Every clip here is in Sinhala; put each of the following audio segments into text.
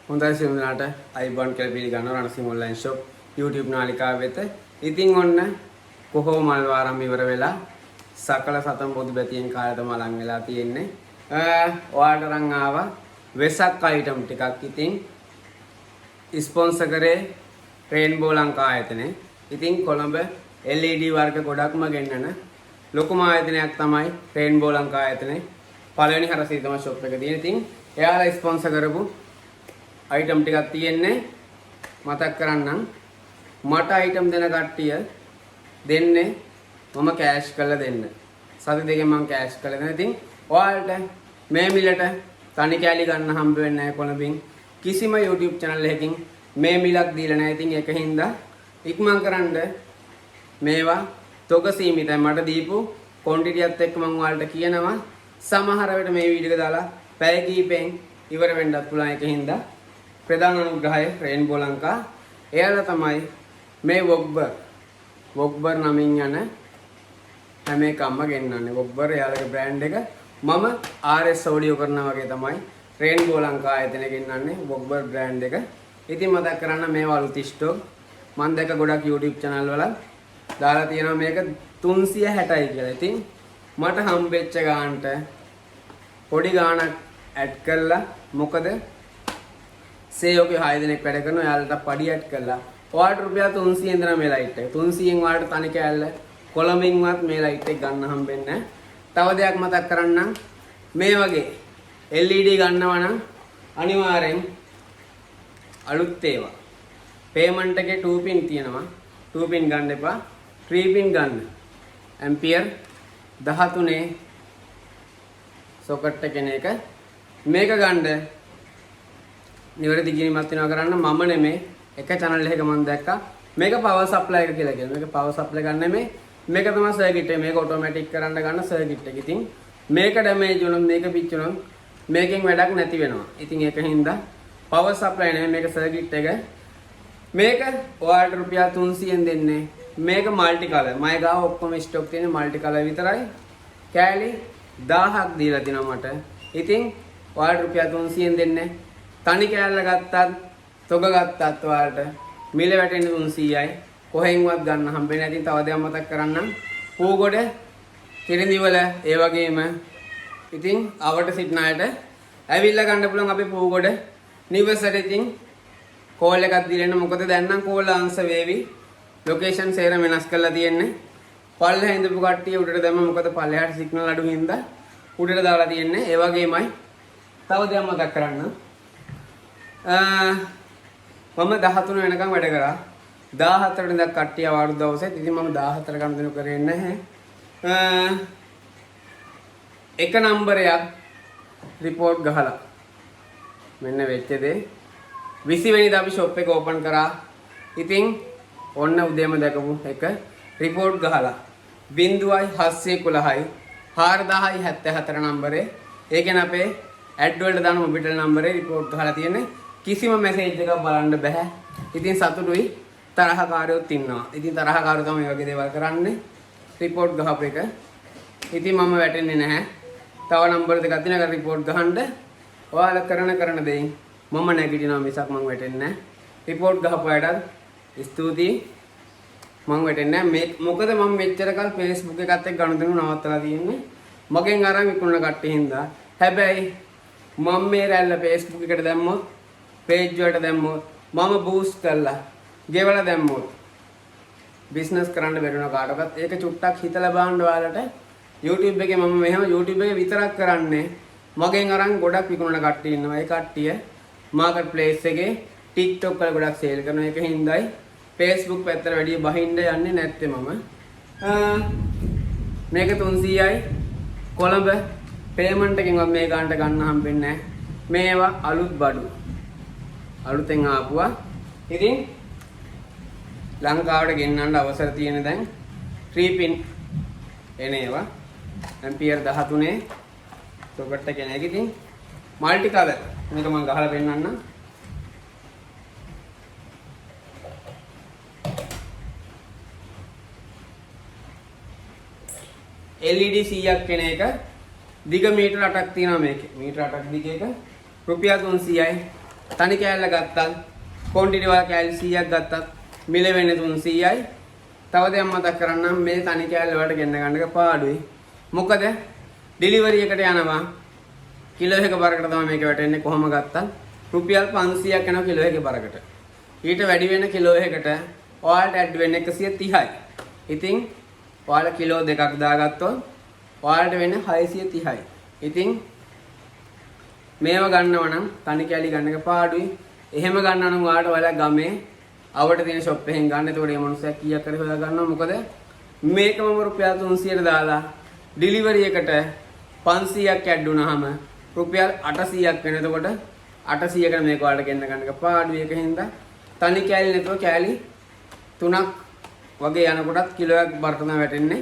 හොඳයි සියුම්ලාට අයිබෝන් කියලා පිළිගන්නවා රණසිංහ ඔන්ලයින් ෂොප් YouTube නාලිකාව වෙත. ඉතින් ඔන්න කොහොම මල් වාරම් ඉවර වෙලා සකල සතම් පොදු බැතියෙන් කාලය තමයි ලං වෙලා තියෙන්නේ. ඔයාලට රන් ආවා වෙසක් අයිටම් ටිකක්. ඉතින් ස්පොන්සර් කරේ රේන්බෝ ලංකා ආයතනය. ඉතින් කොළඹ LED වර්ග ගොඩක්ම ගෙන්නන ලොකුම ආයතනයක් තමයි රේන්බෝ ලංකා ආයතනය. පළවෙනි හරසිය තමයි ෂොප් එක තියෙන්නේ. ඉතින් එයාලා ස්පොන්සර් කරපු item ටිකක් තියෙන්නේ මතක් කරන්නම්. මට item දෙන කට්ටිය දෙන්නේ මම කෑෂ් කරලා දෙන්න. සති දෙකෙන් මම කෑෂ් කරලා දෙන්න. ඉතින් ඔයාලට මේ මිලට තනි කෑලි ගන්න හම්බ වෙන්නේ නැහැ කොළඹින්. කිසිම YouTube channel එකකින් මේ මිලක් දීලා නැහැ. ඉතින් ඒකින්ද ඉක්මන් කරන්න මේවා තොග සීමිතයි. මට දීපු quantity-ත් එක්ක මම ඔයාලට කියනවා සමහර වෙලට මේ වීඩියෝ එක දාලා පැය කිහිපෙන් ඉවර වෙන්නත් පුළුවන්. ඒකින්ද ප්‍රධාන අනුග්‍රහය රේන්බෝ ලංකා. එයාලා තමයි මේ වොග්බර් නමින් යන හැම එකක්ම ගෙන්නන්නේ. වොග්බර් එයාලගේ බ්‍රෑන්ඩ් එක. මම RS ඔඩියෝ කරනවා වගේ තමයි රේන්බෝ ලංකා ආයතනය ගෙන්නන්නේ වොග්බර් බ්‍රෑන්ඩ් එක. ඉතින් මතක් කරන්න මේවා අලුත් ස්ටෝක්. මම දැක ගොඩක් YouTube channel වල දාලා තියෙනවා මේක 360යි කියලා. ඉතින් මට හම්බෙච්ච ගානට පොඩි ගානක් ඇඩ් කරලා මොකද සේයෝගේ 6 දෙනෙක් වැඩ කරනවා. එයාලට පඩි ඇඩ් කරලා ඔයාලට රුපියල් 300ෙන් දෙන මේ ලයිට් එක. 300ෙන් ඔයාලට තනි කෑල්ල කොළඹින්වත් මේ ලයිට් එක ගන්න හම්බෙන්නේ නැහැ. තව දෙයක් මතක් කරන්නම්. මේ වගේ LED ගන්නවා නම් අනිවාර්යෙන් අලුත් ඒවා. පේමන්ට් එකේ 2 පින් තියෙනවා. 2 පින් ගන්න එපා. 3 පින් ගන්න. ඇම්පියර් 13 සොකට් එකෙන එක මේක ගන්න නිවැරදි කිරීමක් වෙනවා කරන්න මම නෙමෙයි එක channel එකක මම දැක්කා මේක power supply එක කියලා කියනවා. මේක power supply ගන්න නෙමෙයි මේක තමයි circuit එක. මේක automatic කරන්න ගන්න circuit එක. ඉතින් මේක damage වුණොත් මේක පිච්චුණොත් මේකෙන් වැඩක් නැති වෙනවා. ඉතින් ඒකින්ද power supply නෙමෙයි මේක circuit එක. මේක ඔයාලට රුපියල් 300ෙන් දෙන්නේ. මේක multi color. මම ගාව ඔක්කොම stock තියෙන්නේ multi color විතරයි. කෑලි 1000ක් දීලා තිනවා මට. ඉතින් ඔයාලට රුපියල් 300ෙන් දෙන්නේ. තනි කෑල්ල ගත්තත් තොග ගත්තත් ඔයාලට මිල වැටෙන්නේ 300යි. කොහෙන්වත් ගන්න හම්බෙන්නේ නැති. තව දෙයක් මතක් කරන්නම්. පූගොඩ කිරිඳිවල ඒ වගේම ඉතින් අවට සිටින අයට ඇවිල්ලා ගන්න පුළුවන් අපේ පූගොඩ නිවසට. ඉතින් කෝල් එකක් දීලා ඉන්න. මොකද දැන් නම් කෝල් ආන්සර් වේවි. ලොකේෂන් සේරම වෙනස් කරලා තියෙන්නේ. පල්ලෙහා ඉඳපු කට්ටිය උඩට දැම්ම. මොකද පල්ලෙහාට සිග්නල් අඩු හින්දා උඩට දාලා තියෙන්නේ. ඒ වගේමයි තව දෙයක් මතක් කරන්න. මම 13 වෙනකම් වැඩ කරා. 14 වෙනිදා කට්ටිය අවුරුදු දවසේ. ඉතින් මම 14 ගණන් කරේ නැහැ. එක නම්බරයක් report ගහලා මෙන්න වෙච්ච දේ 20 වෙනිදා අපි shop එක open කරා. ඉතින් ඔන්න උදේම දැකපු එක report ගහලා 0711යි 4074 නම්බරේ. ඒ කියන්නේ අපේ ඇඩ් වලට දාන මොබිටල් නම්බරේ report ගහලා තියෙන්නේ. කිසිම මැසේජ් එකක් බලන්න බෑ. ඉතින් සතුටුයි. තරහකාරයොත් ඉන්නවා. ඉතින් තරහකාරයෝ තමයි මේ වගේ දේවල් කරන්නේ. report ගහපු එක. ඉතින් මම වැටෙන්නේ නැහැ. තව නම්බර දෙකක් තියෙනවා. report ගහන්න. ඔයාලා කරන දෙයින් මම නැගිටිනවා මිසක් මම වැටෙන්නේ නැහැ. report ගහපු අයටත් ස්තුතියි. මම වැටෙන්නේ නැහැ. මොකද මම මෙච්චර කල් Facebook එකත් එක්ක ගනුදෙනු නවත්තලා තියෙන්නේ. මගෙන් අරන් විකුණන කට්ටිය හින්දා. හැබැයි මම මේ රැල්ල Facebook එකට දැම්මොත් page වලට දැම්මොත් මම boost කරලා ගෙවලා දැම්මොත් business කරන්න බැරිනවා කාටවත්. ඒක චුට්ටක් හිතලා බලන්න ඔයාලට. YouTube එකේ මම මෙහෙම YouTube එකේ විතරක් කරන්නේ. මගෙන් අරන් ගොඩක් විකුණන කට්ටිය ඉන්නවා. ඒ කට්ටිය market place එකේ TikTok වල ගොඩක් sale කරනවා. ඒක හින්දායි Facebook පැත්තට වැඩි බහින්න යන්නේ නැත්තේ මම. මේක 300යි. කොළඹ payment එකකින්වත් මේ ගන්නට ගන්න හම්බෙන්නේ නැහැ. මේවා අලුත් බඩු. අලුතෙන් ආපුවා. ඉතින් ලංකාවට ගෙන්නන්න අවසර තියෙන දැන් 3 pin එනේවා. ඇම්පියර් 13 සොකට් එක කෙනෙක්. ඉතින් মাল্টি කලර් මේක මම ගහලා පෙන්නන්නම්. LED 100ක් කෙන එක දිග මීටර 8ක් තියෙනවා මේකේ. මීටර 8ක් දිග එක රුපියල් 300යි. තනි කෑල්ල ගත්තත් ක්වොන්ටිටි වල කෑලි 100ක් ගත්තත් මිල වෙන්නේ 300යි. තව දෙයක් මතක් කරන්නම් මේ තනි කෑල්ල වලට ගෙන්න ගන්න එක පාඩුයි. මොකද ඩෙලිවරි එකට යනවා කිලෝ එකක බරකට තමයි මේක වැටෙන්නේ කොහොම ගත්තත් රුපියල් 500ක් යනවා කිලෝ එකක බරකට. ඊට වැඩි වෙන කිලෝ එකකට ඔයාලට ඇඩ් වෙන්නේ 130යි. ඉතින් ඔයාලා කිලෝ දෙකක් දාගත්තොත් ඔයාලට වෙන්නේ 630යි. ඉතින් මේව ගන්නව නම් තනි කෑලි ගන්න එක පාඩුයි. එහෙම ගන්නවා නම් ඔයාලා ගමේ අවට තියෙන ෂොප් එකෙන් ගන්න. එතකොට මේ මිනිස්සයා කීයක් හරි හොයා ගන්නවා. මොකද මේකම රුපියල් 300ට දාලා ඩෙලිවරි එකට 500ක් ඇඩ් වුණාම රුපියල් 800ක් වෙන. එතකොට 800කට මේක ඔයාලට ගෙන්න ගන්න එක පාඩුයි. ඒකින්ද තනි කෑලි නැතුව කෑලි 3ක් වගේ යනකොටත් කිලෝ එකක් බරට තමයි වැටෙන්නේ.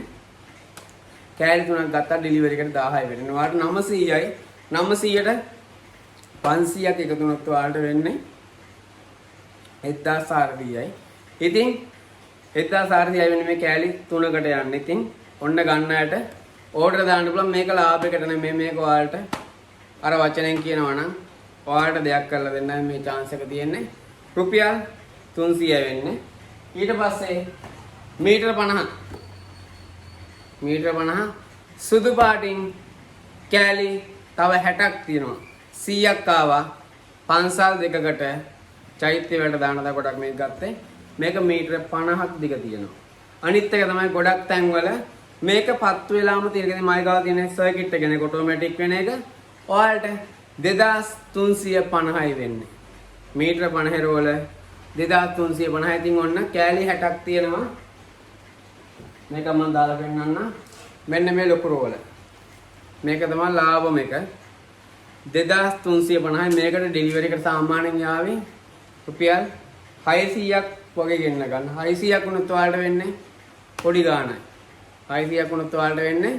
කෑලි 3ක් ගත්තා ඩෙලිවරි එකට 1000යි වෙන්නේ. ඔයාලට 900යි. 900ට 500ක් එකතු වුණොත් ඔයාලට වෙන්නේ 1400යි. ඉතින් 1400යි වෙන්නේ මේ කෑලි 3කට යන්නේ. ඉතින් ඔන්න ගන්නයට ඕඩර් දාන්න පුළුවන්. මේක ලාභයකට නෙමෙයි. මේක ඔයාලට අර වචනෙන් කියනවා නම් ඔයාලට දෙයක් කරලා දෙන්න මේ chance එක තියෙන්නේ. රුපියල් 300යි වෙන්නේ. ඊට පස්සේ මීටර 50 සුදු පාටින් කෑලි තව 60ක් තියෙනවා. 100ක් ආවා පන්සල් දෙකකට චෛත්‍ය වලට දාන දා ගොඩක් මේක ගත්තේ. මේක මීටර 50ක් දිග තියෙනවා. අනිත් එක තමයි ගොඩක් තැන්වල මේක පත්තු වෙලාම තියෙන මයි ගාව තියෙන සර්කිට් එක නේ ඔටෝමැටික් වෙන එක. ඔයාලට 2350යි වෙන්නේ. මීටර 50 රෝල 2350. ඉතින් ඔන්න කෑලි 60ක් තියෙනවා. මේක මම දාලා පෙන්නන්න. මෙන්න මේ ලොකු රෝල. මේක තමයි ලාභම එක. 2350යි. මේකට ඩෙලිවරි එකට සාමාන්‍යයෙන් යාවේ රුපියල් 600ක් වගේ ගෙන්න ගන්න. 600ක් වුණොත් ඔයාලට වෙන්නේ පොඩි ගාණයි. 600ක් වුණොත් ඔයාලට වෙන්නේ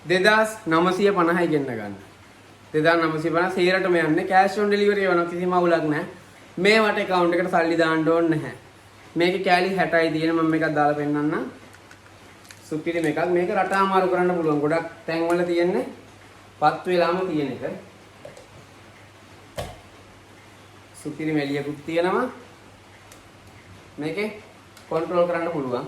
2950යි ගෙන්න ගන්න. 2950 100රටම යන්නේ කෑෂ් ඔන් ඩෙලිවරි වෙනවා. කිසිම අවුලක් නැහැ. මේවට account එකට සල්ලි දාන්න ඕනේ නැහැ. මේකේ කෑලි 60යි තියෙන. මම මේකක් දාලා පෙන්නන්නම්. සුපිරි මේකක්. මේක රට අමාරු කරන්න පුළුවන්. ගොඩක් තැන්වල තියෙන්නේ පත් වෙලාම තියෙන එක. සුපිරි මෙලියකුත් තියෙනවා. මේකේ කන්ට්‍රෝල් කරන්න පුළුවන්.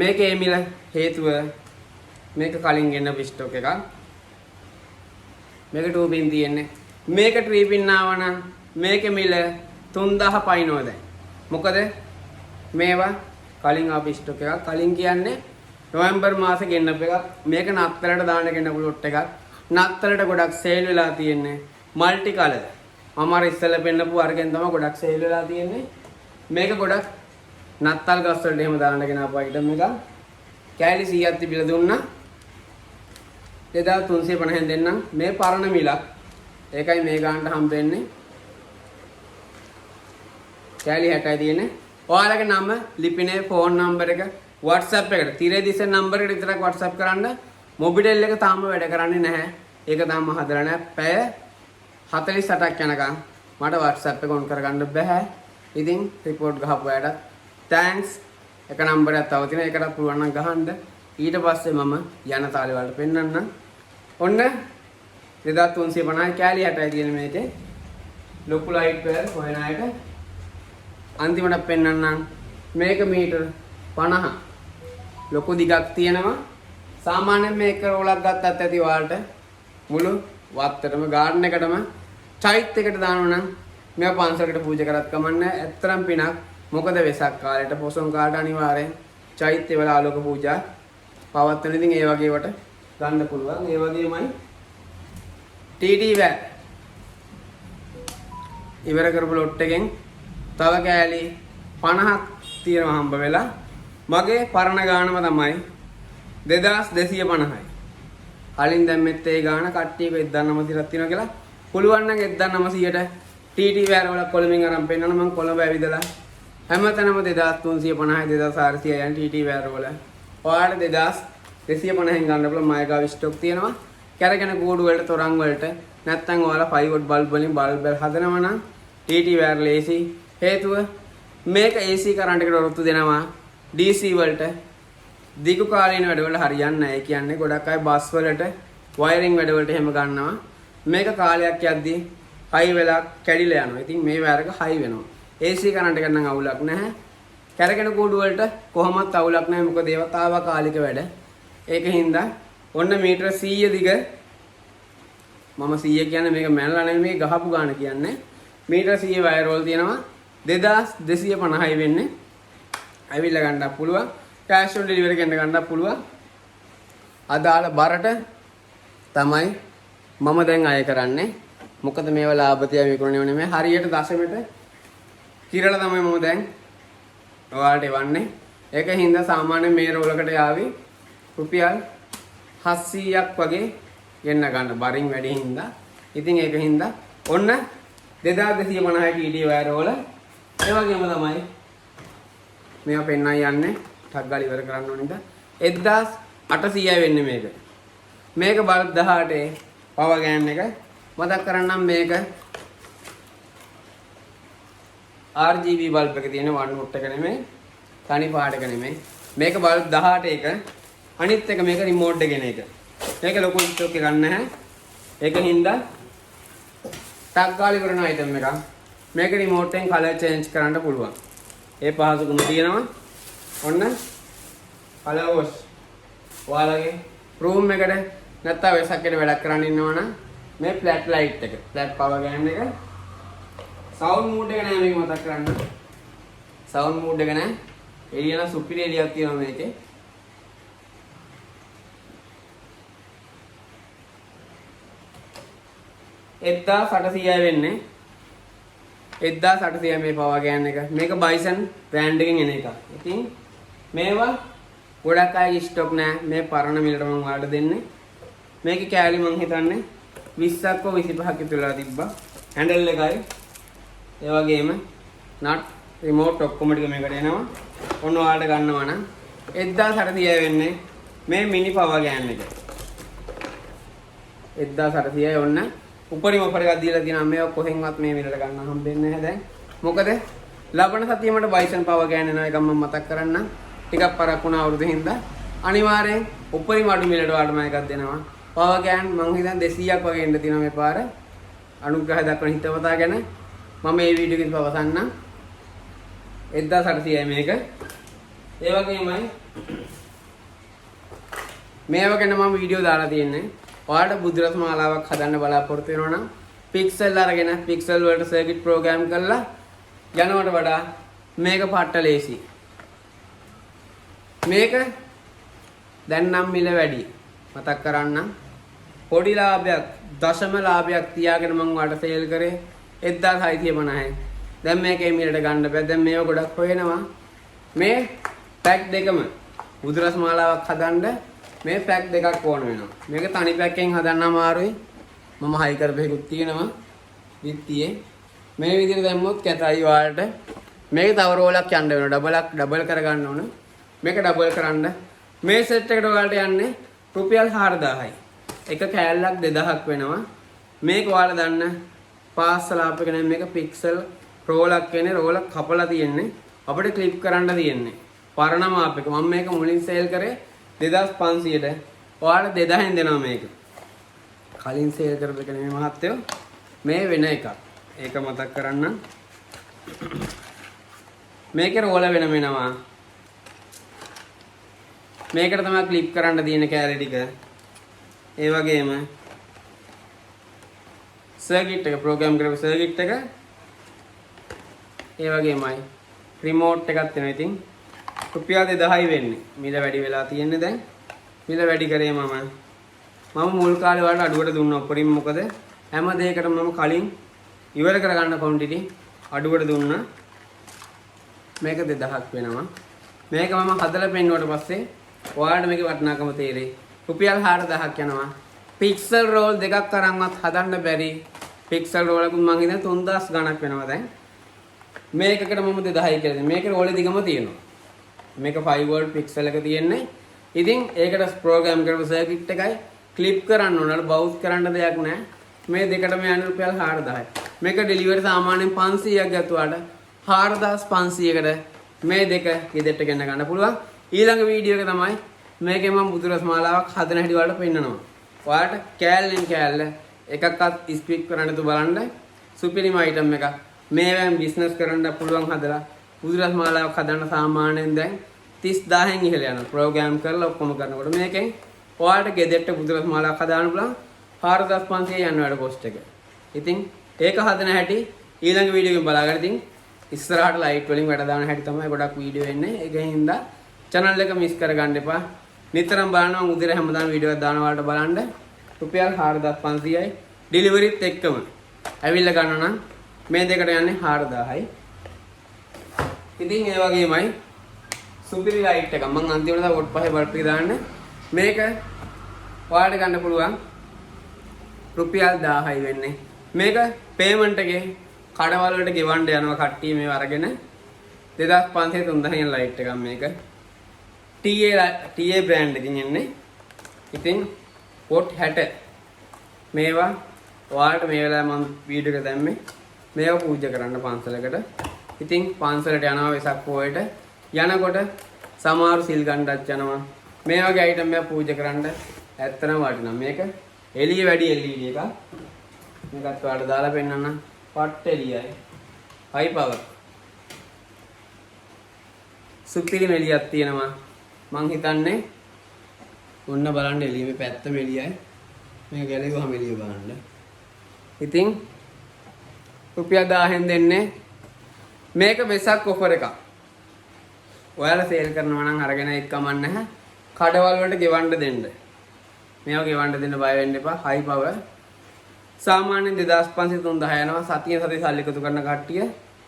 මේකේ මිල හේතුව මේක කලින් ගෙන්න ස්ටොක් එකක්. මේක 2 පින් තියෙන්නේ. මේක 3 පින් ආවනම් මේකේ මිල 3000 පයින්නවා දැන්. මොකද මේවා කලින් ආපු ස්ටොක් එකක්. කලින් කියන්නේ නොවැම්බර් මාසේ ගෙන්නප එකක්. මේක නත්තලට දාන්න ගෙන්නපු ලොට් එකක්. නත්තලට ගොඩක් සේල් වෙලා තියෙන්නේ. Multi colour. මම අර ඉස්සෙල්ලා පෙන්නපු අරගෙන තමයි ගොඩක් සේල් වෙලා තියෙන්නේ. මේක ගොඩක් නත්තල් ගස් වලට එහෙම දාන්න ගෙනාපු අයිටම් එකක්. කෑලි 100ක් තිබිලා දුන්නා. 2350ෙන් දෙන්නම්. මේ පරණ මිලක්. ඒකයි මේ ගානට හම්බ වෙන්නේ. කෑලි 60යි තියෙන්නේ. ඔයාලගේ නම ලිපිනේ ෆෝන් නම්බර් එක WhatsApp එකට තිරේ දිස්සේ නම්බර් එකට විතරක් WhatsApp කරන්න. මොබිටෙල් එක තාම වැඩ කරන්නේ නැහැ. ඒක තාම හදලා නැහැ. පැය 48ක් යනකම් මට WhatsApp එක ඔන් කරගන්න බෑ. ඉතින් report ගහපු අයටත් thanks. එක නම්බරයක් තව තියෙනවා. ඒකටත් පුළුවන් නම් ගහන්න. ඊට පස්සේ මම යන තාලේ වලට පෙන්නන්නම්. ඔන්න 2350 කෑලි 60යි තියෙන මේකේ. ලොකු ලයිට් වල හොයන අයට අන්තිමට පෙන්නන්නම්. මේක මීටර 50 ලොකු දිගක් තියෙනවා. සාමාන්‍යයෙන් මේක රෝලක් ගත්තත් ඇති ඔයාලට මුළු වත්තටම ගාඩන් එකටම චෛත්‍යයකට දානවා නම් මේවා පන්සලකට පූජා කරත් කමන්නේ. ඇත්තරම් පිනක්. මොකද වෙසක් කාලේට පොසොන් කාලට අනිවාර්යෙන් චෛත්‍ය වල ආලෝක පූජා පවත්වන. ඉතින් ඒ වගේ වට ගන්න පුළුවන්. ඒ වගේමයි TT වැ ඉවර කරපු ලොට් එකෙන් තව කෑලි 50ක් තියෙනවා හම්බ වෙලා. මගේ පරණ ගානම තමයි 2250යි. කලින් දැම්මෙත් ඒ ගාන කට්ටියක 1900ක් තියෙනවා කියලා. පුළුවන් නම් 1900ට TT වැර වල කොළඹින් අරන් පෙන්නන. මම කොළඹ ඇවිදලා හැමතැනම 2350 2400 යන TT වැර වල. ඔයාලට 2250ෙන් ගන්න පුළුවන්. මගේ ගාව ස්ටොක් තියෙනවා. කැරගෙන කූඩු වලට තොරන් වලට නැත්නම් ඔයාලා 5 වොට් බල්බ් වලින් බල්බ් හදනවා නම් TT වැර ලේසි. හේතුව මේක AC කරන්ට් එකට ඔරොත්තු දෙනවා DC වලට දිගු කාලීන වැඩවල හරියන්නේ නැහැ. ඒ කියන්නේ ගොඩක් අය බස් වලට වයරින් වැඩවලට එහෙම ගන්නවා. මේක කාලයක් යද්දී හයි වෙලා කැඩිලා යනවා. ඉතින් මේ වයරක හයි වෙනවා. AC කරන්ට් එකට නම් අවුලක් නැහැ. කැරකෙන කූඩු වලට කොහොමවත් අවුලක් නැහැ. මොකද ඒවා తాවකාලික වැඩ. ඒකින්ද ඔන්න මීටර 100 දිග මම 100 කියන්නේ මේක මැනලා නෙමෙයි ගහපු ගාන කියන්නේ. මීටර 100 වයර් රෝල් තියෙනවා 2250යි වෙන්නේ. ඇවිල්ලා ගන්නත් පුළුවන්. කෑෂ් ඔන් ඩෙලිවරි කරන්න ගන්නත් පුළුවන්. අදාළ බරට තමයි මම දැන් අය කරන්නේ. මොකද මේවා ලාභතිය විකුණනව නෙමෙයි හරියට දශමෙට කිරලා තමයි මම දැන් ඔයාලට එවන්නේ. ඒක හින්දා සාමාන්‍ය මේ රෝලකට යාවි රුපියල් 700ක් වගේ ගෙන්න ගන්න බරින් වැඩි හින්දා. ඉතින් ඒක හින්දා ඔන්න 2250 TD වයර් රෝල ඒ වගේම තමයි මේවා පෙන්නයි යන්නේ ටක් ගාලා ඉවර කරන්න ඕන නිසා 1800යි වෙන්නේ මේක. මේක බල්බ් 18 පවර් ගෑන් එක මතක් කරන්නම් මේක RGB බල්බ් එක තියෙන 1 වොට් එක නෙමෙයි තනි පාට එක නෙමෙයි. මේක බල්බ් 18 එක අනිත් එක මේක රිමෝට් එකගෙන එක. මේක ලොකු ස්ටොක් එකක් නැහැ. ඒක හින්දා ටක් ගාලා ඉවරන අයිටම් එකක්. මේක රිමෝට් එකෙන් කලර් චේන්ජ් කරන්න පුළුවන්. ඒ පහසුකම තියෙනවා. ඔන්න කලර් වොෂ්. ඔයාලගේ රූම් එකට නැත්නම් වෙසක් එකට වැඩක් කරන්න ඉන්නවනම් මේ ෆ්ලැට් ලයිට් එක, ෆ්ලැට් පවර් ගෑන් එක. සවුන්ඩ් මූඩ් එක නෑ මේක මතක් කරන්න. සවුන්ඩ් මූඩ් එක නෑ. එළියන සුපිරි එළියක් තියෙනවා මේකේ. එද්දා 800යි වෙන්නේ. 1800 මේ පවර් ගෑන් එක. මේක බයිසන් බ්‍රෑන්ඩ් එකෙන් එන එකක්. ඉතින් මේවා ගොඩක් අය ස්ටොක් නෑ. මේ පරණ මිලට මම ඔයාලට දෙන්නේ. මේකේ කෑලි මං හිතන්නේ 20ක් හෝ 25ක් විතරලා තිබ්බා. හැන්ඩල් එකයි. ඒ වගේම නට් රිමෝට් ඔක්කොම ටික මේකට එනවා. ඔන්න ඔයාලට ගන්නවා නම් 1800යි වෙන්නේ මේ මිනි පවර් ගෑන් එක. 1800යි ඔන්න උපරිම ඔෆර් එකක් දීලා තියෙනවා. මේක කොහෙන්වත් මේ මිලට ගන්න හම්බෙන්නේ නැහැ දැන්. මොකද ලබන සතියේ මට බයිසන් පවර් ගෑන් එනවා. ඒක මම මතක් කරන්නම්. ටිකක් පරක් වුණා අවුරුදු හින්දා. අනිවාර්යෙන් උපරිම අඩු මිලට ඔයාලට මම එකක් දෙනවා. පවර් ගෑන් මං හිතන්නේ 200ක් වගේ එන්න තියෙනවා මේ පාර. අනුග්‍රහය දක්වන හිතවතා ගැන මම මේ වීඩියෝ එකේ පවසන්නම්. 1800යි මේක. ඒ වගේමයි මේවා ගැන මම වීඩියෝ දාලා තියෙන්නේ. ඔයාලට බුද්ධරස මාලාවක් හදන්න බලාපොරොත්තු වෙනවා නම් පික්සල් අරගෙන පික්සල් වලට සර්කිට් ප්‍රෝග්‍රෑම් කරලා යනවට වඩා මේක පට්ට ලේසි. මේක දැන් නම් මිල වැඩි. මතක් කරන්නම්. පොඩි ලාභයක් දශම ලාභයක් තියාගෙන මම ඔයාලට සේල් කරේ 1650යි. දැන් මේකේ මිලට ගන්න බෑ. දැන් මේව ගොඩක් හොයනවා. මේ පැක් දෙකම බුදුරස් මාලාවක් හදන්න මේ පැක් දෙකක් ඕන වෙනවා. මේක තනි පැක්කෙන් හදන්න අමාරුයි. මම හයි කරපෙකුත් තියෙනවා. විත්තියේ මේ විදිහට දැම්මොත් කැතයි ඔයාලට. මේක තව රෝලක් යන්න වෙනවා. ඩබල් කරගන්න ඕන. මේක ඩබල් කරන්න මේ සෙට් එකට ඔයාලට යන්නේ රුපියල් 4000යි. එක කෑල්ලක් 2000ක් වෙනවා. මේක ඔයාලා දන්න පාස්සල ආප් එක නෙමෙයි මේක පික්සල් රෝලක් කියන්නේ රෝල කපලා තියෙන්නේ. අපිට ක්ලිප් කරන්න තියෙන්නේ. පරණ මාප් එක. මම මේක මුලින් සේල් කරේ 2500ට. ඔයාලට 2000ෙන් දෙනවා මේක. කලින් සේල් කරපු එක නෙමෙයි මහත්තයෝ. මේ වෙන එකක්. ඒක මතක් කරන්න. මේකේ රෝල වෙනම වෙනවා. මේකට තමයි ක්ලිප් කරන්න තියෙන කැලේ ටික. ඒ වගේම සර්කිට් එක ප්‍රෝග්‍රෑම් කරපු සර්කිට් එක ඒ වගේමයි රිමෝට් එකක් තියෙනවා. ඉතින් රුපියල් 2000යි වෙන්නේ. මිල වැඩි වෙලා තියෙන්නේ දැන්. මිල වැඩි කරේ මම මුල් කාලේ වලට අඩුවට දුන්නා උපරිම. මොකද හැම දෙයකටම මම කලින් ඉවර කරගන්න ක්වොන්ටිටි අඩුවට දුන්නා. මේක 2000ක් වෙනවා. මේක මම හදලා පෙන්නුවට පස්සේ ඔයාලට මේකේ වටිනාකම තේරෙයි. රුපියල් 4000ක් යනවා. පික්සල් රෝල් දෙකක් අරන්වත් හදන්න බැරි පික්සල් රෝලකුත් මං හිතන්නේ 3000 ගණක් වෙනවා දැන්. මේකකට මම 2000යි කියලා දෙන්නේ. මේකේ රෝලේ දිගම තියෙනවා. මේක 5 වෝල්ට් පික්සල් එක තියෙන්නේ. ඉතින් ඒකට ප්‍රෝග්‍රෑම් කරපු සර්කිට් එකයි ක්ලිප් කරන්න ඕන. බවුස් කරන්න දෙයක් නැහැ. මේ දෙකටම යන්නේ රුපියල් 4000යි. මේක ඩෙලිවරි සාමාන්‍යයෙන් 500ක් ගත්තාට 4500කට මේ දෙක ගෙදරට ගෙන්න ගන්න පුළුවන්. ඊළඟ වීඩියෝ එක තමයි මේකේ මම බුදු රස් මාලාවක් හදන හැටි වලට පෙන්නනවා. ඔයාලට කෑල්ලෙන් කෑල්ල එකක්වත් ස්පීක් කරන්න තු බලන්න. සුපිරිම අයිටම් එකක්. මේවෙන් බිස්නස් කරන්න පුළුවන් හදලා බුදු රස් මාලාවක් හදන්න සාමාන්‍යයෙන් දැන් 30000න් ඉහළ යනවා. ප්‍රෝග්‍රෑම් කරලා ඔක්කොම කරනකොට මේකෙන් ඔයාලට ගෙදරට බුදු රස් මාලාවක් හදාන්න පුළුවන් 4500 යන වැඩ කොස්ට් එක. ඉතින් ඒක හදන හැටි ඊළඟ වීඩියෝ එකෙන් බලාගන්න. ඉතින් ඉස්සරහට ලයිට් වලින් වැඩ දාන හැටි තමයි ගොඩක් වීඩියෝ එන්නේ. ඒකෙන් හින්දා channel එක මිස් කරගන්න එපා. නිතරම බලනවා උදේට හැමදාම වීඩියෝ එකක් දාන වලට බලන්න. රුපියල් 4500යි ඩෙලිවරිත් එක්කම. ඇවිල්ලා ගන්න නම් මේ දෙකට යන්නේ 4000යි. ඉතින් ඒ වගේමයි සුපිරි ලයිට් එක මම අන්තිමට වොට් පහේ බල්බ් එක දාන්න. මේක ඔයාලට ගන්න පුළුවන් රුපියල් 1000යි වෙන්නේ. මේක පේමන්ට් එකේ කඩවල වලට ගෙවන්න යනවා කට්ටිය මේව අරගෙන 2500 3000 ලයිට් එකක් මේක. TA බ්‍රෑන්ඩ් එකකින් එන්නේ. ඉතින් පොට් 60 මේවා ඔයාලට මේ වෙලාවේ මම වීඩියෝ එක දැම්මේ මේව පූජා කරන්න පන්සලකට. ඉතින් පන්සලට යනවා වෙසක් පොයට යනකොට සමහර සිල් ගන්නත් යනවා. මේ වගේ අයිටම් එක පූජා කරන්න ඇත්තටම වටිනවා. මේක එළිය වැඩි LED එකක්. මේකත් ඔයාලට දාලා පෙන්නන්න. පට් එළියයි. හයි පවර්. සුපිරි එළියක් තියෙනවා. මං හිතන්නේ ඔන්න බලන්න එළිය මේ පැත්තම එළියයි. මේක ගැලෙවුවම එළිය බලන්න. ඉතින් රුපියල් 1000න් දෙන්නේ මේක වෙසක් ඔෆර් එකක්. ඔයාලා සේල් කරනවා නම් අරගෙන එක්කමන්න නැහැ. කඩවල වලට ගෙවන්න දෙන්න. මේවා ගෙවන්න දෙන්න බය වෙන්න එපා. හයි පවර්. සාමාන්‍යයෙන් 2500 3000 යනවා. සතිය සල්ලි එකතු කරන කට්ටිය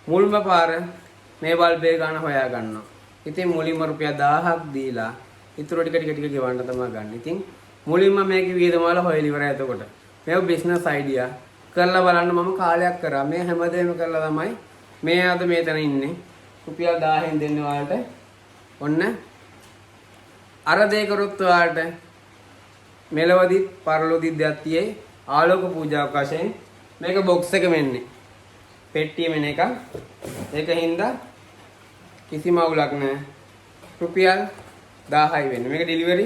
මුල්ම පාර මේ බල්බ් එක ගන්න හොයා ගන්නවා. ඉතින් මුලින්ම රුපියල් 1000ක් දීලා ඊටු ටික ගෙවන්න තමයි ගන්න. ඉතින් මුලින්ම මේකේ වියදමාල හොයලා ඉවරයි. එතකොට මේක බිස්නස් අයිඩියා කරලා බලන්න මම කාලයක් කරා. මේ හැමදේම කරලා තමයි මේ අද මේතන ඉන්නේ. රුපියල් 1000න් දෙන්න ඔයාලට. ඔන්න අර දේ කරොත් ඔයාලට මෙලවදිත් පරලොවදිත් දෙයක් තියෙයි. ආලෝක පූජාවක් වශයෙන් මේක බොක්ස් එක මෙන්නේ. පෙට්ටිය මෙන්න එක. ඒක හින්දා කිසිම අවුලක් නැහැ. රුපියල් 1000යි වෙන්නේ. මේක ඩෙලිවරි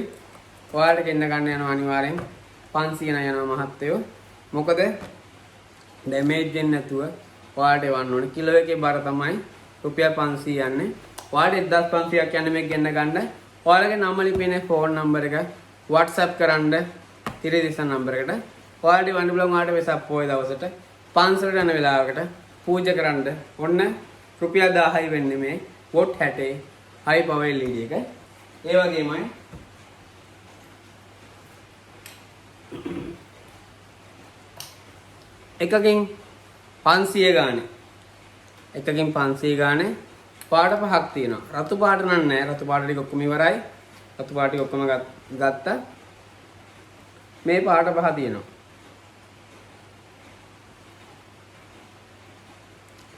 ඔයාලට ගෙන්න ගන්න යනවා අනිවාර්යෙන් 500 යනවා මහත්තයෝ. මොකද ඩැමේජ් වෙන්නේ නැතුව ඔයාලට එවන්න ඕනේ. කිලෝ එකේ බර තමයි රුපියල් 500 යන්නේ. ඔයාලට 1500ක් යන්නේ මේක ගෙන්න ගන්න. ඔයාලගේ නම ලිපින ෆෝන් නම්බර එක WhatsApp කරන්න තිරදිසන් නම්බර එකට. ඔයාලට වන්න බලමු ආට වෙසක් පොය දවසට පන්සලට යන වෙලාවකට පූජා කරන්න. ඔන්න රුපියල් 1000යි වෙන්නේ මේ වොට් 60 හයි පවර් LED එක. ඒ වගේමයි එකකින් 500 ගානේ. එකකින් 500 ගානේ පාට පහක් තියෙනවා. රතු පාට නම් නැහැ. රතු පාට ටික ඔක්කොම ඉවරයි. රතු පාට ටික ඔක්කොම ගත්තා. මේ පාට පහ තියෙනවා.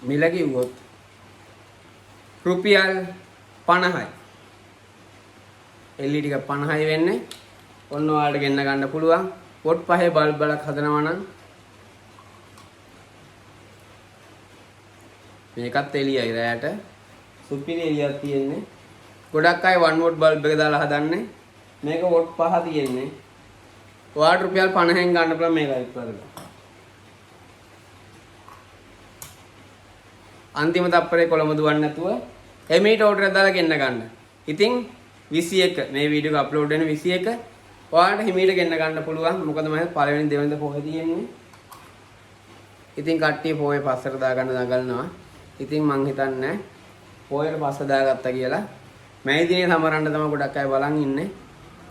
මිල කිව්වොත් රුපියල් 50යි. LED එක 50යි වෙන්නේ. ඔන්න ඔයාලට ගෙන්න ගන්න පුළුවන්. වොට් පහේ බල්බ් බලක් හදනවා නම් මේකත් එළියයි රැයට. සුපිරි එළියක් තියෙන්නේ. ගොඩක් අය 1 වොට් බල්බ් එක දාලා හදන්නේ. මේක වොට් 5 තියෙන්නේ. ඔයාලට රුපියල් 50න් ගන්න පුළුවන් මේකයි කරලා. අන්තිම තප්පරේ කොළඹ දුවන්නේ නැතුව එමීට ඕඩර් එකක් දාලා ගෙන්න ගන්න. ඉතින් 21 මේ වීඩියෝ එක අප්ලෝඩ් වෙන 21 ඔයාලට හිමීට ගෙන්න ගන්න පුළුවන්. මොකද මම පළවෙනි දෙවෙනිද පොහේ තියෙන්නේ. ඉතින් කට්ටිය පොහේ පස්සට දාගන්න දඟලනවා. ඉතින් මං හිතන්නේ පොහේට පස්ස දාගත්තා කියලා. මේ දිනේ සමරන්න තමයි ගොඩක් අය බලන් ඉන්නේ.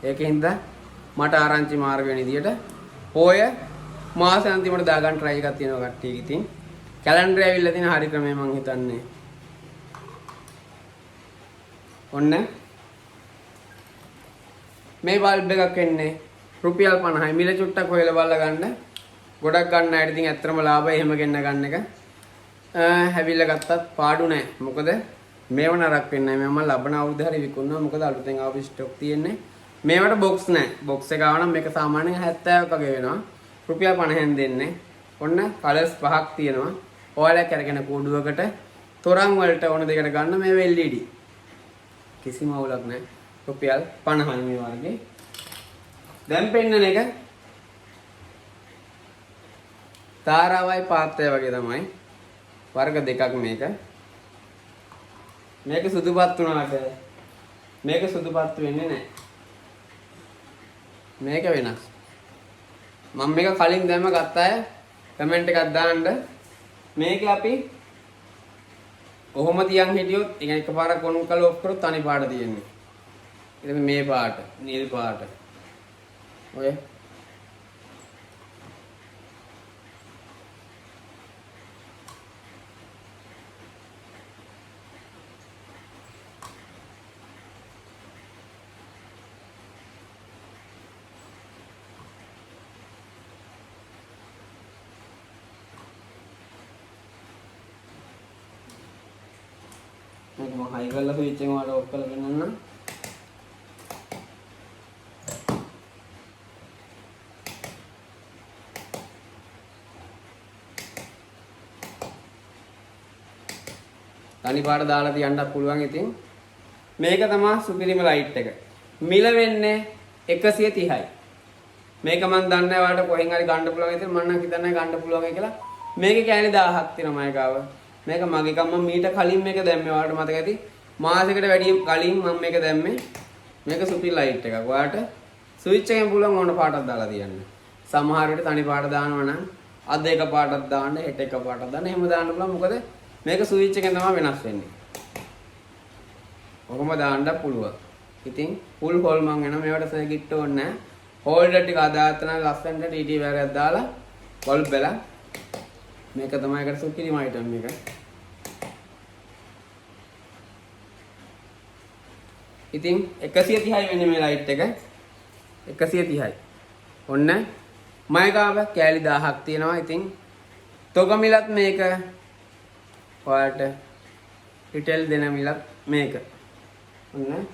ඒකෙන්ද මට ආරංචි මාර්ග වෙන විදියට පොය මාස අන්තිමට දාගන්න try එකක් තියෙනවා කට්ටියක. ඉතින් කැලෙන්ඩර් ඇවිල්ලා තියෙන හරි ක්‍රමය මං හිතන්නේ. ඔන්න මේ බල්බ් එකක් එන්නේ රුපියල් 50යි. මිල චුට්ටක් හොයලා බලලා ගන්න. ගොඩක් ගන්න අයට ඉතින් ඇත්තම ලාභයි එහෙම ගෙන්න ගන්න එක. හැවිල්ලා ගත්තත් පාඩු නෑ. මොකද මේව නරක් වෙන්නේ නෑ. මම ලබන අවුරුද්ද හරි විකුණනවා. මොකද අලුතෙන් ආපු ස්ටොක් තියෙන්නේ. මේවට බොක්ස් නෑ. බොක්ස් එක ආව නම් මේක සාමාන්‍යයෙන් 70ක් වගේ වෙනවා. රුපියල් 50ෙන් දෙන්නේ. ඔන්න කලර්ස් පහක් තියෙනවා. ඔයාලා කරගෙන කෝඩුවකට තොරන් වලට ඕන දෙකට ගන්න මේ LED. කිසිම අවුලක් නැහැ. රුපියල් 50යි මේ වර්ගේ. දැන් පෙන්නන එක තාරාවයි පාත්තය වගේ තමයි. වර්ග දෙකක් මේක. මේක සුදුපත් වුණාට මේක සුදුපත් වෙන්නේ නැහැ. මේක වෙනස්. මම මේක කලින් දැම්ම ගත්ත අය කමෙන්ට් එකක් දාන්න. මේක අපි කොහොම තියන් හිටියොත් ඒ කියන්නේ එකපාරක් ඔන් කළා ඔෆ් කරොත් තනි පාට තියෙන්නේ. ඉතින් මේ පාට, නිල් පාට. ඔය මේක මම හයි කරලා ස්විච් එක වලට ඔෆ් කරලා පෙන්නන්න. තනි පාට දාලා තියන්නත් පුළුවන්. ඉතින් මේක තමයි සුපිරිම ලයිට් එක. මිල වෙන්නේ 130යි. මේක මම දන්නේ නැහැ ඔයාලට කොහෙන් හරි ගන්න පුළුවන්. ඉතින් මම නම් හිතන්නේ ගන්න පුළුවන් කියලා. මේකේ කෑලි 1000ක් තියෙනවා මම ගාව. මේක මගේ කම මීට කලින් මේක දැම්මේ ඔයාලට මතක ඇති. මාසෙකට වැඩි කලින් මම මේක දැම්මේ. මේක සුපිරි ලයිට් එකක්. ඔයාලට ස්විච් එකෙන් පුළුවන් ඕන පාටක් දාලා තියන්න. සමහර විට තනි පාට දානවා නම් අද එක පාටක් දාන්න, හෙට එක පාටක් දාන්න. එහෙම දාන්න පුළුවන්. මොකද මේක ස්විච් එකෙන් තමයි වෙනස් වෙන්නේ. ඔහොම දාන්න පුළුවන්. ඉතින් ෆුල් හෝල් මං වෙන මේවට සර්කිට් ඕනේ නැහැ. හෝල්ඩර් ටික අදාත්තන ලස්සනට TT වයරයක් දාලා බල්බ් බැලලා මේක තමයි ඒකට සුපිරිම අයිටම් එක. ඉතින් 130යි වෙන්නේ මේ ලයිට් එක. 130යි. ඔන්න මම ගාව කෑලි 1000ක් තියෙනවා. ඉතින් තොග මිලත් මේක ඔයාලට රිටේල් දෙන මිලත් මේක. ඔන්න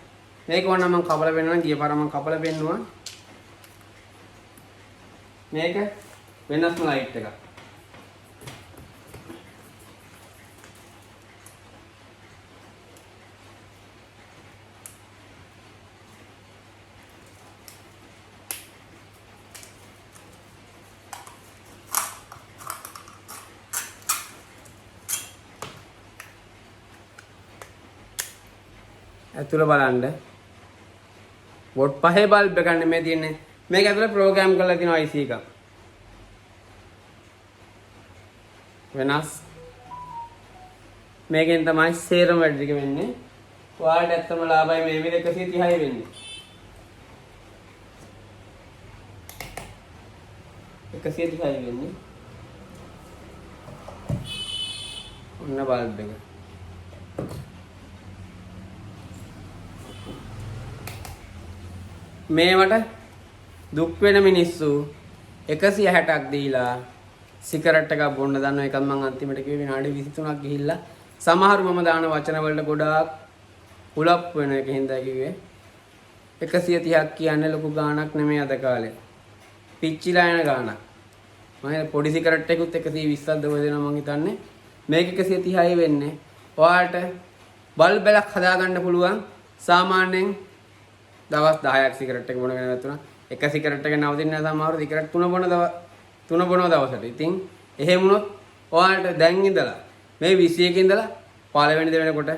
මේක වුණා මම කපලා පෙන්නනවා. ගිය පාර මම කපලා පෙන්නුවා. මේක වෙනස්ම ලයිට් එකක්. ඇතුළ බලන්න වොට් 5 බල්බ් එකක් නෙමෙයි තියෙන්නේ. මේක ඇතුළ ප්‍රෝග්‍රෑම් කරලා තියෙනවා IC එකක්. වෙනස්. මේකෙන් තමයි සේරම වැඩ ටික වෙන්නේ. ඔයාලට ඇත්තම ලාභයි මේ විදිහ 130යි වෙන්නේ. 130යි වෙන්නේ. ඔන්න බල්බ් එක. මේවට දුක් වෙන මිනිස්සු 160ක් දීලා සිගරට් එකක් බොන්න දන්නවා. ඒකත් මම අන්තිමට කිව්වේ විනාඩි 23ක් ගිහිල්ලා. සමහරු මම දාන වචන වලට ගොඩාක් උලප් වෙන එක හින්දා කිව්වේ 130ක් කියන්නේ ලොකු ගාණක් නෙමෙයි අද කාලේ. පිච්චිලා යන ගාණක්. මම පොඩි සිගරට් එකකුත් 120ක් දව දෙනවා මං හිතන්නේ. මේක 130යි වෙන්නේ. ඔයාලට බල්බ් එකක් හදාගන්න පුළුවන්. සාමාන්‍යයෙන් දවස් 10ක් සිගරට් එක බොන කෙනෙක් නැතුණා. එක සිගරට් එක නවතින්නේ නැහැ. සමහරව සිගරට් 3 බොන දවසට. ඉතින් එහෙම වුණොත් ඔයාලට දැන් ඉඳලා මේ 21 ඉඳලා පළවෙනි දේ වෙනකොට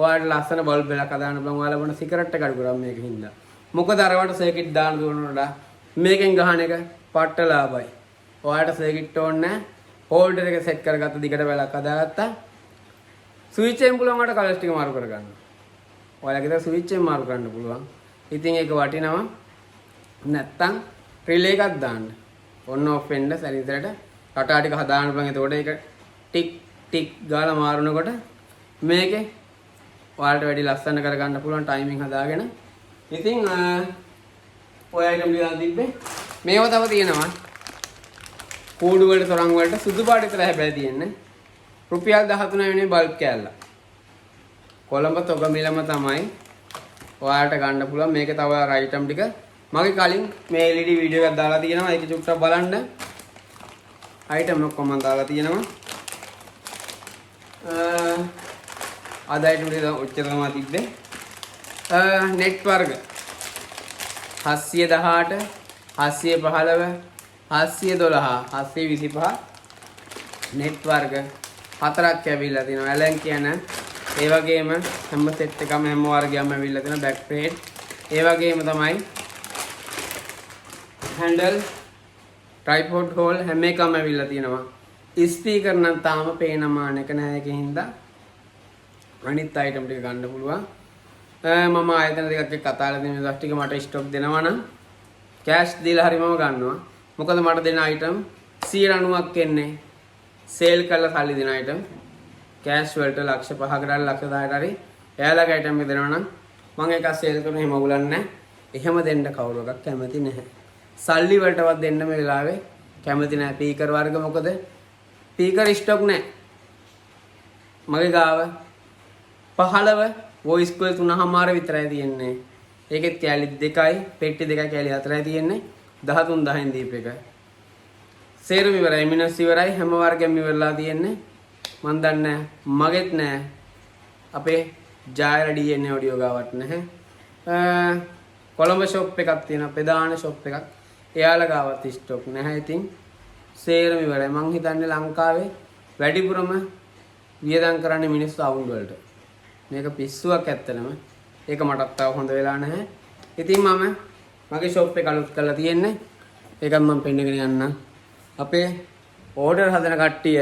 ඔයාලට ලස්සන බල්බ් එකක් හදාන්න පුළුවන්. ඔයාලා බොන සිගරට් එක අඩු කරා මේක හින්දා. මොකද අරවට සර්කිට් දාන්න දුවනකොට මේකෙන් ගහන එක පට්ට ලාභයි. ඔයාලට සර්කිට් ඕනේ නැහැ. හෝල්ඩර් එක සෙට් කරගත්ත දිගට වැලක් හදාගත්තා. ස්විච් එකෙන් පුළුවන් වට කලර්ස් ටික මාරු කරගන්න. ඔයාලගේ ස්විච් එකෙන් මාරු කරන්න පුළුවන්. ඉතින් ඒක වටිනවා. නැත්තම් රිලේ එකක් දාන්න. ඔන්න ඔෆ් වෙන්න සැරිසරට කටා ටික හදාන්න පුළුවන්. එතකොට ඒක ටික් ටික් ගාලා මාරුනකොට මේකේ ඔයාලට වැඩි ලස්සන කරගන්න පුළුවන් ටයිමින් හදාගෙන. ඉතින් ඔය අයිටම් ටික දාන්න තිබ්බේ. මේව තව තියෙනවා. කූඩු වලට තරංග වලට සුදු පාට විතර හැබැයි තියෙන්නේ. රුපියල් 13 වෙනේ බල්බ් කෑල්ල. කොළඹ තොග මිලම තමයි ඔයාලට ගන්න පුළුවන්. මේක තව අයිටම් ටික මගේ කලින් මේ LED වීඩියෝ එකක් දාලා තියෙනවා. ඒක චුට්ටක් බලන්න. අයිටම් ඔක්කොම මම දාලා තියෙනවා. අදයිට උඩ ඔච්චර තමයි තිබ්බේ. නෙට් වර්ග 718 715 712 725 නෙට් වර්ග 4ක් ඇවිල්ලා තිනවා. ඇලන් කියන ඒ වගේම හැම සෙට් එකම හැම වර්ගයක්ම ඇවිල්ලා තිනවා. බෑක් ප්ලේට් ඒ වගේම තමයි හැන්ඩල් ට්‍රයිපෝඩ් හෝල් හැම එකම ඇවිල්ලා තිනවා. ස්පීකර් නම් තාම පේන මානක නැහැ කිහින්ද අනිත් අයිටම් ටික ගන්න පුළුවන්. මම ආයතන දෙකක් එක්ක කතා කරලා තියෙන දවස් ටික මට ස්ටොක් දෙනවා නම් කෑෂ් දීලා හරි මම ගන්නවා. මොකද මට දෙන අයිටම් 90ක් එන්නේ සේල් කරලා සල්ලි දෙන අයිටම්. කෑෂ් වලට ලක්ෂ 5කට හරි ලක්ෂ 10කට හරි එයාලගේ අයිටම් එක දෙනවා නම් මම ඒක සේල් කරන එහෙම උගලන්නේ නැහැ. එහෙම දෙන්න කවුරුවක්වත් කැමති නැහැ. සල්ලි වලටවත් දෙන්න මේ වෙලාවේ කැමති නැහැ. ස්පීකර් වර්ග මොකද ස්පීකර් ස්ටොක් නැහැ. මගේ ගාව 15 වොයිස් කෝල් 3මාර විතරයි තියෙන්නේ. ඒකෙත් කැලි 2යි පෙට්ටි 2යි කැලි 4යි තියෙන්නේ. 13 10න් දීප එක. සේරු ඉවරයි මිනස් ඉවරයි හැම වර්ගයක්ම ඉවරලා තියෙන්නේ. මන් දන්නේ මගෙත් නෑ. අපේ ජායර DNA ඔඩියෝ ගාවට නැහැ. කොළඹ ෂොප් එකක් තියෙනවා. ප්‍රධාන ෂොප් එකක්. එයාලා ගාවත් ස්ටොක් නැහැ. ඉතින් සේරම ඉවරයි. මං හිතන්නේ ලංකාවේ වැඩිපුරම වියදම් කරන්නේ මිනිස්සු අවුල් වලට. මේක පිස්සුවක් ඇත්තටම. ඒක මටත් තාම හොඳ වෙලා නැහැ. ඉතින් මම මගේ ෂොප් එක අලුත් කරලා තියෙන්නේ. ඒකත් මම පෙන්නගෙන යන්නම්. අපේ ඕඩර් හදන කට්ටිය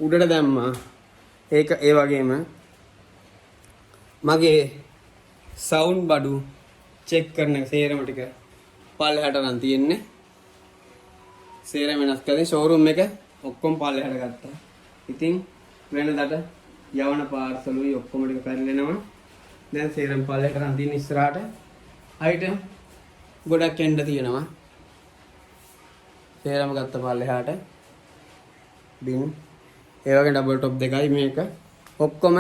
උඩට දැම්මා. ඒක ඒ වගේම මගේ සවුන්ඩ් බඩු චෙක් කරන සේරම ටික පල්ලෙහාට නම් තියෙන්නේ. සේරම වෙනස් කරලා ෂෝරූම් එක ඔක්කොම පල්ලෙහාට ගත්තා. ඉතින් වෙනදට යවන පාර්සලුයි ඔක්කොම ටික පැරලෙනවා. දැන් සේරම පල්ලෙහාට නම් තියෙන ඉස්සරහට අයිටම් ගොඩක් එන්න තියෙනවා. සේරම ගත්ත පල්ලෙහාට බින් ඒ වගේ ඩබල් টොප් දෙකයි මේක ඔක්කොම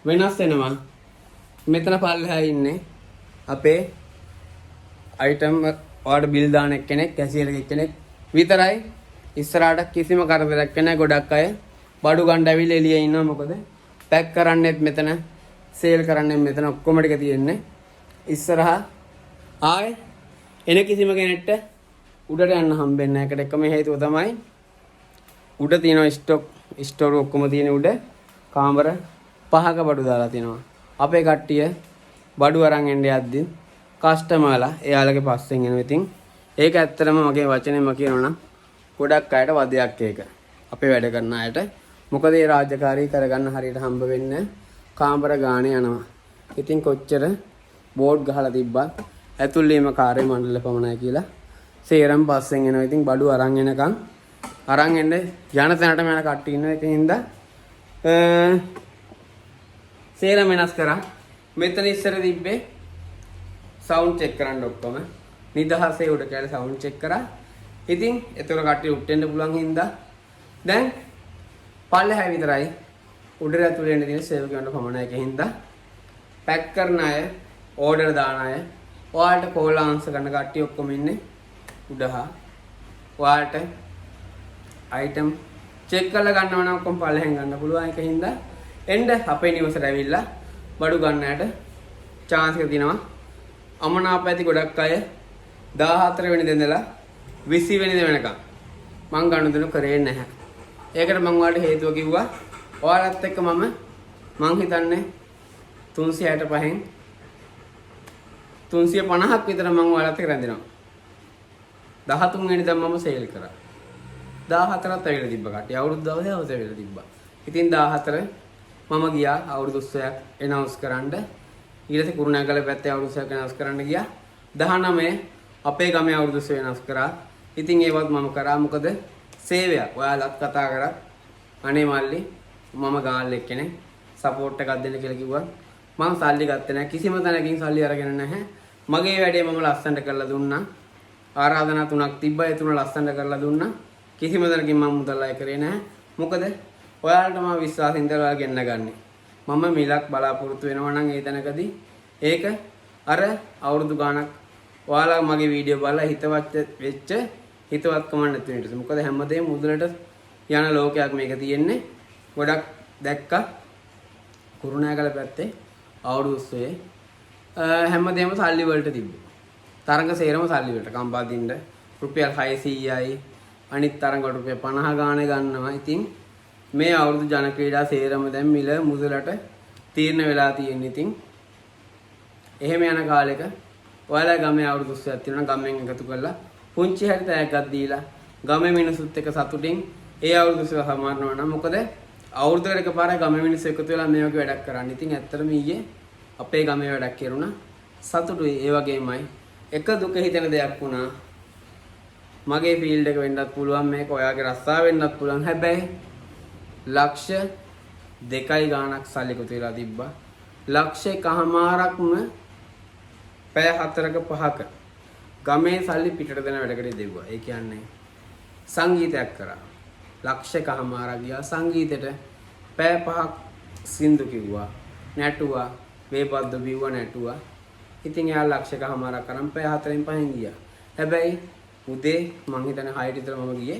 වෙනස් වෙනවා. මෙතන පල්ලෙහා ඉන්නේ අපේ අයිටම් ඔයාලට බිල් දාන එක්කෙනෙක් කැසියර් එක්කෙනෙක් විතරයි. ඉස්සරහට කිසිම කරදරයක් නැහැ. ගොඩක් අය බඩු ගන්න ඇවිල්ලා එළියේ ඉන්නවා. මොකද පැක් කරන්නෙත් මෙතන සේල් කරන්නෙත් මෙතන ඔක්කොම ටික තියෙන්නේ. ඉස්සරහා ආයේ එන කිසිම කෙනෙක්ට උඩට යන්න හම්බෙන්නේ නැහැ. ඒකට එකම හේතුව තමයි උඩ තියෙන ස්ටෝර් ඔක්කොම තියෙන උඩ කාමර 5ක බඩු දාලා තිනවා. අපේ කට්ටිය බඩු අරන් එන්න යද්දි කස්ටමර්ලා එයාලගේ පස්සෙන් එනවා. ඉතින් ඒක ඇත්තටම මගේ වචනේම කියනවනම් ගොඩක් අයට වදයක් ඒක. අපේ වැඩ කරන අයට මොකද මේ රාජකාරී කරගන්න හරියට හම්බ වෙන්නේ කාමර ගානේ යනවා. ඉතින් කොච්චර බෝඩ් ගහලා තිබ්බත් ඇතුළේම කාර්ය මණ්ඩල පමණයි කියලා සේරම පස්සෙන් එනවා. ඉතින් බඩු අරන් එනකන් අරන් එන්න යන තැනටම යන කට්ටිය ඉන්නවා. ඒකින්ද සේරම වෙනස් කරා. මෙතන ඉස්සර තිබ්බේ සවුන්ඩ් චෙක් කරන්න ඔක්කොම නිදහසේ උඩ කියලා සවුන්ඩ් චෙක් කරා. ඉතින් ඒතර කට්ටිය උට්ටෙන්න පුළුවන් හින්දා දැන් පල්ලෙහා විතරයි උඩට ඇතුළේ එන්න තියෙන සේවකයන්ට පමණයි. ඒකින්ද පැක් කරන අය ඕඩර් දාන අය ඔයාලට කෝල් ආන්සර් කරන කට්ටිය ඔක්කොම ඉන්නේ උඩහා. ඔයාලට අයිටම් චෙක් කරලා ගන්නව නම් ඔක්කොම පල්ලෙහෙන් ගන්න පුළුවන්. ඒකින්ද එන්න අපේ නිවසට ඇවිල්ලා බඩු ගන්නට chance එක දිනවා. අමනාප ඇති ගොඩක් අය 14 වෙනිදා ඉඳලා 20 වෙනිදා වෙනකම් මං ගනුදෙනු කරේ නැහැ. ඒකට මං ඔයාලට හේතුව කිව්වා. ඔයාලත් එක්ක මං හිතන්නේ 365න් 350ක් විතර මං ඔයාලත් එක්ක රැඳෙනවා. 13 වෙනිදා මම සේල් කරා. 14ත් ඇවිල්ලා තිබ්බ කට්ටිය අවුරුදු දවසේ අවුරුදු ඇවිල්ලා තිබ්බා. ඉතින් 14 මම ගියා අවුරුදු උත්සවයක් එනවුන්ස් කරන්න. ඊට පස්සේ කුරුණෑගල පැත්තේ අවුරුදු උත්සවයක් එනවුන්ස් කරන්න ගියා. 19 අපේ ගමේ අවුරුදු උත්සවය එනවුන්ස් කරා. ඉතින් ඒවත් මම කරා. මොකද සේවයක් ඔයාලත් කතා කරා. අනේ මල්ලි මම ගාල් එක්කනේ සපෝට් එකක් දෙන්න කියලා කිව්වා. මම සල්ලි ගත්තේ නැහැ. කිසිම තැනකින් සල්ලි අරගෙන නැහැ. මගේ වැඩේ මම ලස්සනට කරලා දුන්නා. ආරාධනා 3ක් තිබ්බා. ඒ 3 ලස්සනට කරලා දුන්නා. කිසිම තැනකින් මම මුදල් අය කරේ නැහැ. මොකද ඔයාලට මම විශ්වාසයෙන් ඉඳලා ගෙන්න ගන්නේ. මම මිලක් බලාපොරොත්තු වෙනවා නම් ඒ තැනකදී ඒක අර අවුරුදු ගාණක් ඔයාලා මගේ වීඩියෝ බලලා හිතවත් වෙච්ච හිතවත්කම නැති වෙනට. මොකද හැමදේම මුදලට යන ලෝකයක් මේක තියෙන්නේ. ගොඩක් දැක්කා කුරුණෑගල පැත්තේ අවුරුදු උත්සවයේ හැමදේම සල්ලි වලට තිබ්බා. තරඟ සේරම සල්ලි වලට කම්පාදින්න රුපියල් 600යි අනිත් තරඟ වලට රුපියල් 50 ගානේ ගන්නවා. ඉතින් මේ අවුරුදු ජන ක්‍රීඩා සේරම දැන් මිල මුදලට තීරණය වෙලා තියෙන. ඉතින් එහෙම යන කාලෙක ඔයාලා ගමේ අවුරුදු උත්සවයක් තියෙනවා ගමෙන් එකතු කරලා පුංචි හැටි තෑග්ගක් දීලා ගමේ මිනිස්සුත් එක්ක සතුටින් ඒ අවුරුදු උත්සව සමාරනවා නම් මොකද අවුරුද්දකට එකපාරයි ගමේ මිනිස්සු එකතු වෙලා මේ වගේ වැඩක් කරන්නේ. ඉතින් ඇත්තටම ඊයේ අපේ ගමේ වැඩක් කරුණා සතුටුයි. ඒ වගේමයි එක දුක හිතෙන දෙයක් වුණා. මගේ ෆීල්ඩ් එක වෙන්නත් පුළුවන් මේක ඔයාගේ රස්සා වෙන්නත් පුළුවන්. හැබැයි ලක්ෂ 2යි ගාණක් සල්ලි එකතු වෙලා තිබ්බා. ලක්ෂ 1.5ක්ම පැය 4ක 5ක ගමේ සල්ලි පිටට දෙන වැඩකට දෙවුවා. ඒ කියන්නේ සංගීතයක් කරා. ලක්ෂ 1.5ක් ගියා සංගීතෙට පැය 5ක් සින්දු කිව්වා. නැටුවා, වේපද්ද බිව්වා නැටුවා. ඉතින් එයා ලක්ෂ 1.5ක් කරන් පැය 4න් 5න් ගියා. හැබැයි උදේ මං හිතන්නේ 6ට විතර මම ගියේ.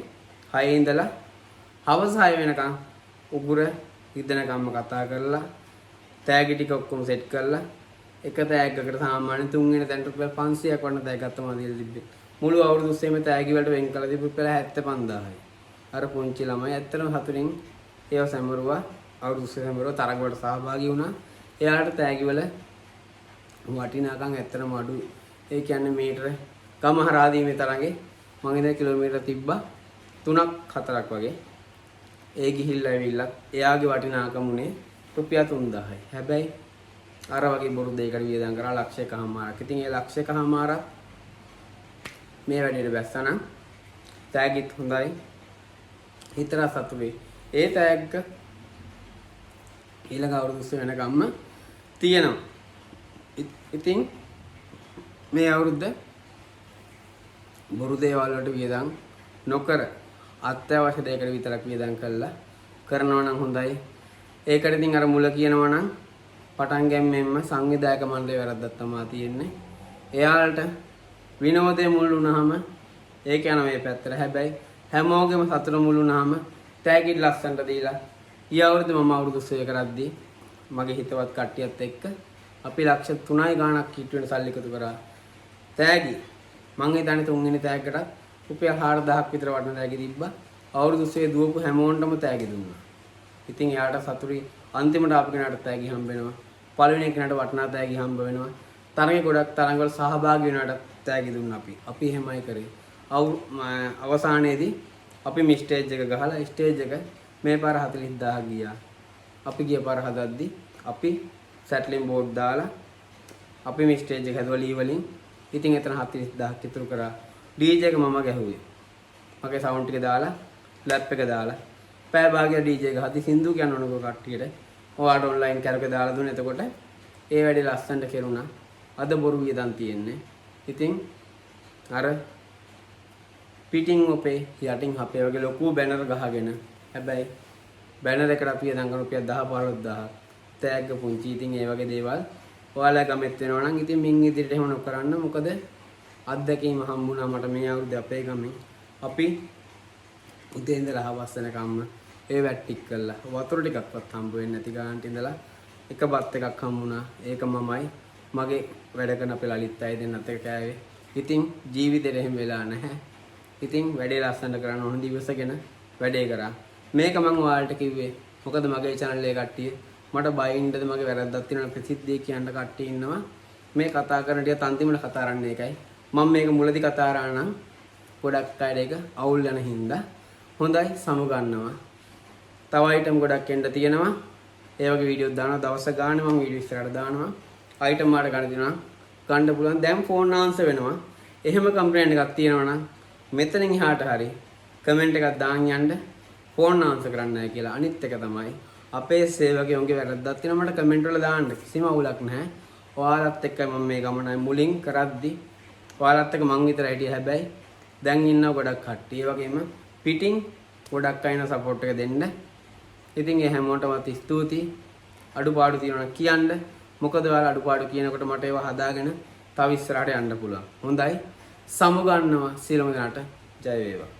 6 ඉඳලා හවස 6 වෙනකන් උගුර ඉදනකම්ම කතා කරලා තෑගි ටික ඔක්කොම සෙට් කරලා එක තෑග්ගකට සාමාන්‍ය 3 වෙනි තැනට රුපියල් 500ක් වන්න තෑග්ගක් තමයි දීලා තිබ්බේ. මුළු අවුරුදු උස්සේම තෑගි වලට වෙන් කළා තිබ්බ රුපියල් 75000යි. අර පුංචි ළමයි ඇත්තටම හතුරින් ඒව සැමරුවා. අවුරුදු උස්සේ සැමරුවා තරඟ වලට සහභාගී වුණා. එයාලට තෑගි වල වටිනාකම් ඇත්තටම අඩු. ඒ කියන්නේ මීටර ගම හරහාදීමේ තරඟේ මම ඉඳන් කිලෝමීටර තිබ්බා 3ක් 4ක් වගේ. ඒ ගිහිල්ලා ඇවිල්ලා එයාගේ වටිනාකම උනේ රුපියල් 3000යි. හැබැයි අර වගේ බොරු දෙයකට වියදම් කරා ලක්ෂ 1.5ක්. ඉතින් ඒ ලක්ෂ 1.5ක් මේ වැඩේට බැස්සනම් තෑගිත් හොඳයි. හිතර සතුටුයි. ඒ තෑග්ග ඊළඟ අවුරුදු වෙනකම්ම තියෙනවා. ඉතින් මේ අවුරුද්ද බොරු දේවල් වලට වියදම් නොකර අත්‍යවශ්‍ය දෙයකට විතරක් වියදම් කළා කරනවා නම් හොඳයි. ඒකට ඉතින් අර මුල කියනවා නම් පටන් ගැම්මෙන්ම සංවිධායක මණ්ඩලයේ වැරද්දක් තමයි තියෙන්නේ. එයාලට විනෝදයේ මුල් වුණාම ඒක යන මේ පැත්තට. හැබැයි හැමෝගෙම සතුට මුල් වුණාම තෑගි ලස්සනට දීලා ඊ අවුරුද්දේ මම අවුරුදු 3 කරද්දී මගේ හිතවත් කට්ටියත් එක්ක අපි ලක්ෂ 3යි ගාණක් කිට් වෙන සල්ලි එකතු කරා. තෑගි මං හිතන්නේ 3 වෙනි තෑග්ගට රුපියල් 4000ක් විතර වටින තෑගි තිබ්බා. අවුරුදු 3 දුවපු හැමෝන්ටම තෑගි දුන්නා. ඉතින් එයාට සතුටුයි. අන්තිමට ආපු කෙනාට තෑගි හම්බ වෙනවා. පළවෙනි කෙනාට වටිනා තෑගි හම්බ වෙනවා. තරඟේ ගොඩක් තරඟවල සහභාගී වෙනාට තෑගි දුන්නා අපි. අපි එහෙමයි කරේ. අවසානයේදී අපි මේ ස්ටේජ් එක ගහලා ස්ටේජ් එක මේ පාර 40000 ගියා. අපි ගිය පාර හදද්දී අපි සැට්ලින් බෝඩ් දාලා අපි මේ ස්ටේජ් එක හැදුවා ලී වලින්. ඉතින් එතන 40000ක් ඉතුරු කරා. DJ එක මම ගැහුවේ. මගේ සවුන්ඩ් ටික දාලා ලැප් එක දාලා පෑ භාගය DJ එක හදි සින්දු කියන්න ඕනකෝ කට්ටියට. ඔයාලට ඔන්ලයින් කැරක දාලා දුන්න. එතකොට ඒ වැඩේ ලස්සනට කෙරුණා. අද බොරු වියදම් තියෙන්නේ. ඉතින් අර පිටින් ඔපේ යටින් අපේ වගේ ලොකු බැනර් ගහගෙන හැබැයි බැනර් එකට අපි යදන් කරන රුපියල් 10-15000 තෑග්ග පුංචි. ඉතින් ඒ වගේ දේවල් ඔයාලා ගමෙත් වෙනවා නම් ඉතින් මින් ඉදිරියට එහෙම නොකරන්න. මොකද අත්දැකීම හම්බුණා මට මේ අවුරුද්දේ අපේ ගමෙන්. අපි උදේ ඉඳලා හවස වෙනකම්ම ඒ වැට්ටික් කළා. වතුර ටිකක්වත් හම්බ වෙන්නේ නැති ගානට ඉඳලා එක බත් එකක් හම්බුණා. ඒක මමයි මගේ වැඩ කරන අපේ ලලිත් අය දෙන්නත් එක කෑවේ. ඉතින් ජීවිතේට එහෙම වෙලා නැහැ. ඉතින් වැඩේ ලස්සනට කරන්න ඕන දිවසගෙන වැඩේ කරා. මේක මම ඔයාලට කිව්වේ මොකද මගේ channel එකේ කට්ටිය මට බයින්ඩද මගේ වැරද්දක් තියෙනවා ප්‍රසිද්ධිය කියන්න කට්ටිය ඉන්නවා. මේ කතා කරන ටිකත් අන්තිමට කතා කරන්නේ ඒකයි. මම මේක මුලදී කතා කරා නම් ගොඩක් අයට ඒක අවුල් යන හින්දා හොඳයි සමුගන්නවා. තව අයිටම් ගොඩක් එන්න තියෙනවා. ඒ වගේ වීඩියෝ දානවා දවස් ගානේ මම වීඩියෝ ඉස්සරහට දානවා. අයිටම් මාට ගන්න දෙනවා. ගන්න පුළුවන්. දැන් ෆෝන් ආන්සර් වෙනවා. එහෙම කම්ප්ලේන්ට් එකක් තියෙනවා නම් මෙතනින් එහාට හරි කමෙන්ට් එකක් දාන්න යන්න ෆෝන් ආන්සර් කරන්න නැහැ කියලා. අනිත් එක තමයි අපේ සේවකයන්ගේ වැරද්දක් තියෙනවා මට කමෙන්ට් වල දාන්න. කිසිම අවුලක් නැහැ. ඔයාලත් එක්ක මම මේ ගමන මුලින් කරද්දි ඔයාලත් එක්ක මං විතරයි හිටියේ. හැබැයි දැන් ඉන්නව ගොඩක් කට්ටිය. ඒ වගේම පිටින් ගොඩක් අයන සපෝට් එක දෙන්න. ඉතින් ඒ හැමෝටම ස්තුතියි. අඩුපාඩු තියෙනවා කියන්න. මොකද ඔයාලා අඩුපාඩු කියනකොට මට ඒවා හදාගෙන තව ඉස්සරහට යන්න පුළුවන්. හොඳයි. සමුගන්නවා සියලුම දෙනාට ජය වේවා.